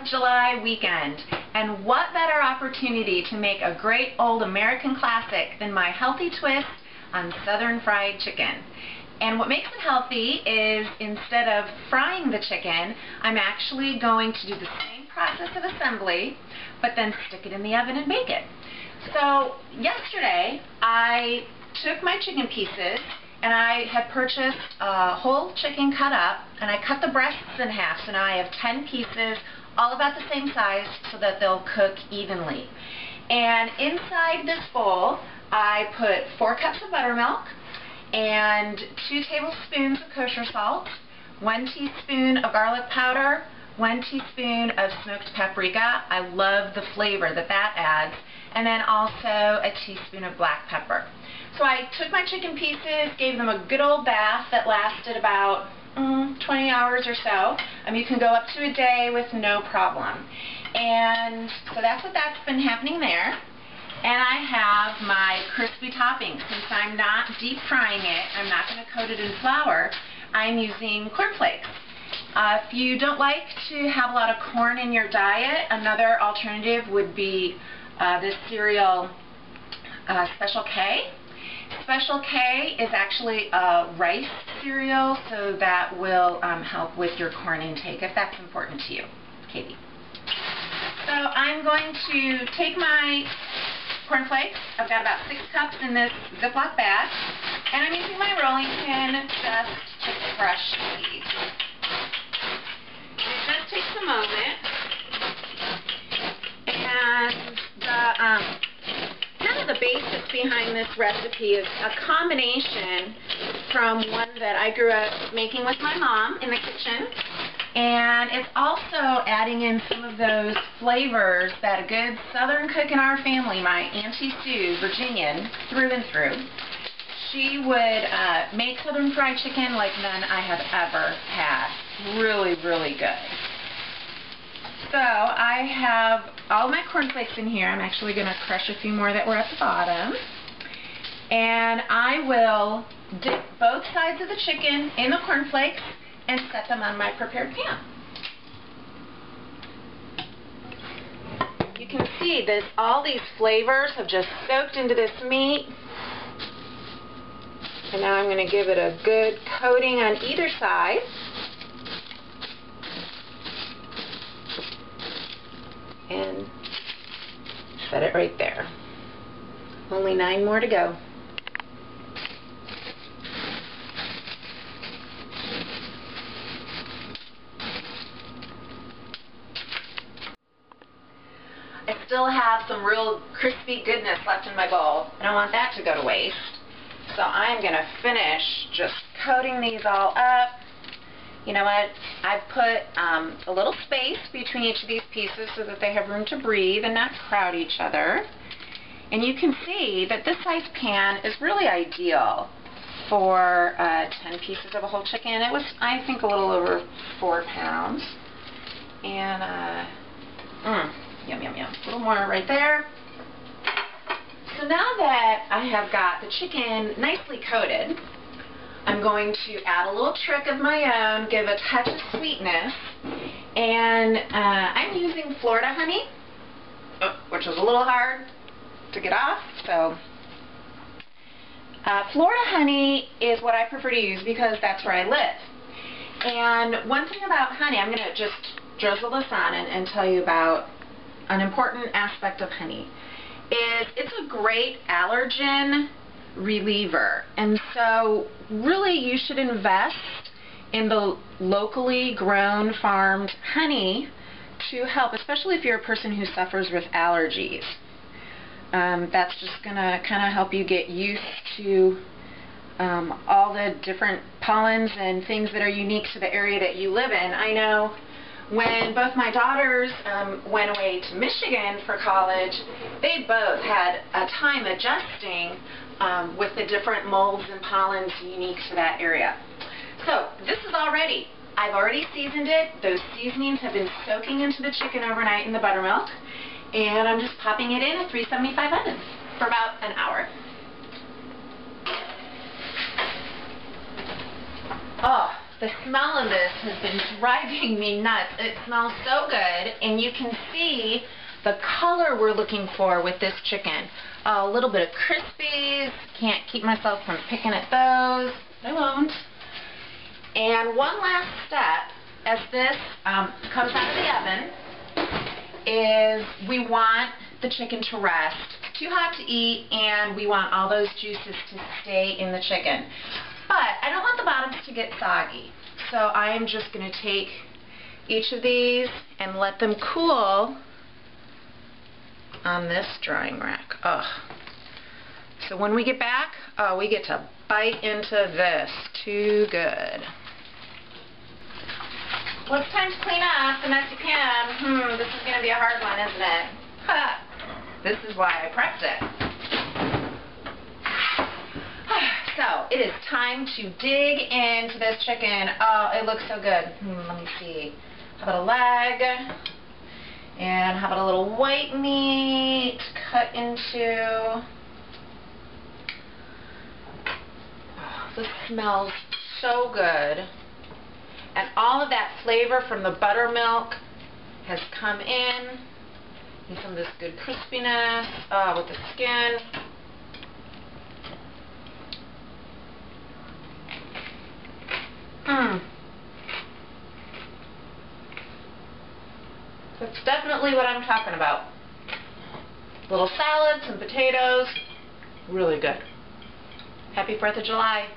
of July weekend, and what better opportunity to make a great old American classic than my healthy twist on Southern fried chicken. And what makes it healthy is instead of frying the chicken, I'm actually going to do the same process of assembly, but then stick it in the oven and bake it. So yesterday I took my chicken pieces and I had purchased a whole chicken cut up, and I cut the breasts in half, so now I have 10 pieces, all about the same size so that they'll cook evenly. And inside this bowl I put 4 cups of buttermilk and 2 tablespoons of kosher salt, 1 teaspoon of garlic powder, 1 teaspoon of smoked paprika. I love the flavor that adds, and then also a teaspoon of black pepper. So I took my chicken pieces, gave them a good old bath that lasted about 20 hours or so. You can go up to a day with no problem. And so that's been happening there. And I have my crispy topping. Since I'm not deep frying it, I'm not going to coat it in flour, I'm using cornflakes. If you don't like to have a lot of corn in your diet, another alternative would be this cereal Special K. Special K is actually a rice cereal, so that will help with your corn intake if that's important to you, Katie. So I'm going to take my cornflakes. I've got about 6 cups in this Ziploc bag, and I'm using my rolling pin just to crush these. It just takes a moment, and the basics behind this recipe is a combination from one that I grew up making with my mom in the kitchen, and it's also adding in some of those flavors that a good Southern cook in our family, my Auntie Sue, Virginian, through and through. She would make Southern fried chicken like none I have ever had. Really, really good. So I have all my cornflakes in here. I'm actually going to crush a few more that were at the bottom. And I will dip both sides of the chicken in the cornflakes and set them on my prepared pan. You can see that all these flavors have just soaked into this meat. And now I'm going to give it a good coating on either side. And set it right there. Only 9 more to go. I still have some real crispy goodness left in my bowl. I don't want that to go to waste. So I'm going to finish just coating these all up. You know what? I've put a little space between each of these pieces so that they have room to breathe and not crowd each other. And you can see that this size pan is really ideal for 10 pieces of a whole chicken. It was, I think, a little over 4 pounds. And, yum, yum, yum. A little more right there. So now that I have got the chicken nicely coated, I'm going to add a little trick of my own, give a touch of sweetness, and I'm using Florida honey, which is a little hard to get off, so Florida honey is what I prefer to use because that's where I live. And one thing about honey, I'm going to just drizzle this on and tell you about an important aspect of honey, is it's a great allergen reliever, and so really you should invest in the locally grown farmed honey to help, especially if you're a person who suffers with allergies. That's just gonna kind of help you get used to all the different pollens and things that are unique to the area that you live in. I know when both my daughters went away to Michigan for college, they both had a time adjusting with the different molds and pollens unique to that area. So this is all ready. I've already seasoned it. Those seasonings have been soaking into the chicken overnight in the buttermilk, and I'm just popping it in a 375 oven for about an hour. Oh, The smell of this has been driving me nuts. It smells so good, and you can see the color we're looking for with this chicken. A little bit of crispies. Can't keep myself from picking at those. I won't. And one last step, as this comes out of the oven, is we want the chicken to rest. It's too hot to eat, and we want all those juices to stay in the chicken. But I don't want the bottoms to get soggy, so I'm just going to take each of these and let them cool on this drying rack. Ugh. So when we get back, we get to bite into this. Too good. Well, it's time to clean up the messy pan. This is going to be a hard one, isn't it? Ha! This is why I prepped it. So, it is time to dig into this chicken. Oh, it looks so good. Let me see. How about a leg? And how about a little white meat cut into? Oh, this smells so good. And all of that flavor from the buttermilk has come in. And some of this good crispiness with the skin. That's definitely what I'm talking about. Little salad, some potatoes. Really good. Happy 4th of July.